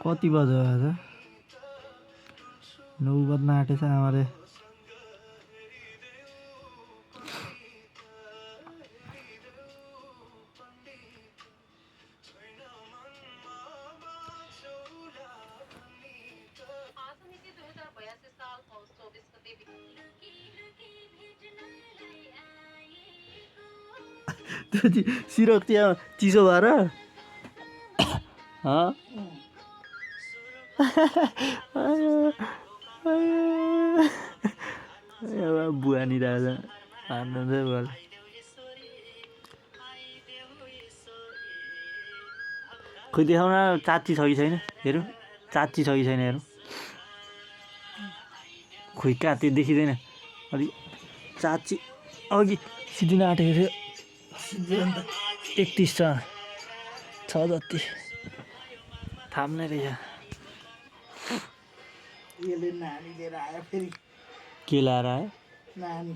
कति बज्यो आज 9 बज्न आँटेछ आमाले सिरक त्यहाँ चिसो भएर बुवा नि राजा हान्नुहुन्छ बुवा खोइ देखाउन चाची छ कि छैन हेरौँ चाची छ कि छैन हेरौँ खोइ कहाँ त्यो देखिँदैन अलि चाची अघि सिद्धिन आँटेको थियो 31 छ जति थाम्ने रहेछ यसले नानी लिएर आयो फेरि के लाएर आयो नानी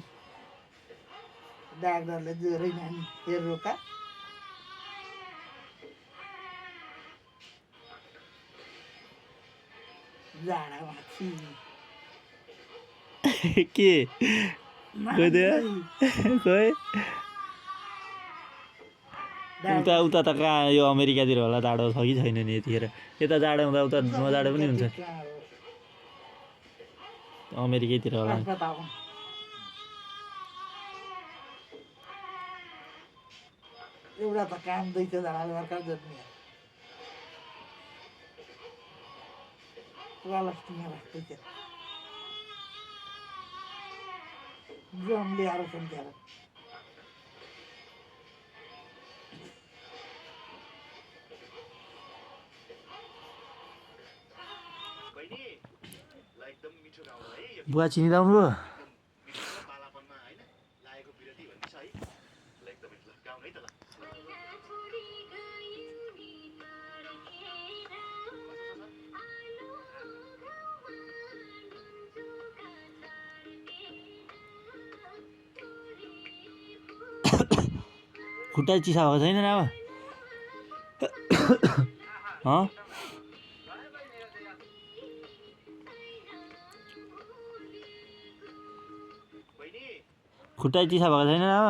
डाक्टरले ज्वरै नानी हेर्नुका जाडामा के खोइ उता उता त कहाँ यो अमेरिकातिर होला जाडो छ कि छैन नि यतिखेर यता जाडो हुँदा उता नजाडो पनि हुन्छ अमेरिकैतिर होला एउटा त काम दैछ जाडा भर्खर जन्मियो वालस्टीमा राख्दैछ जम ल्याएर सम्झ्याएर बुवा चिनी लाउनु भयो खुट्टा चिसा भएको छैन अब खुट्टा चिसा भएको छैन अब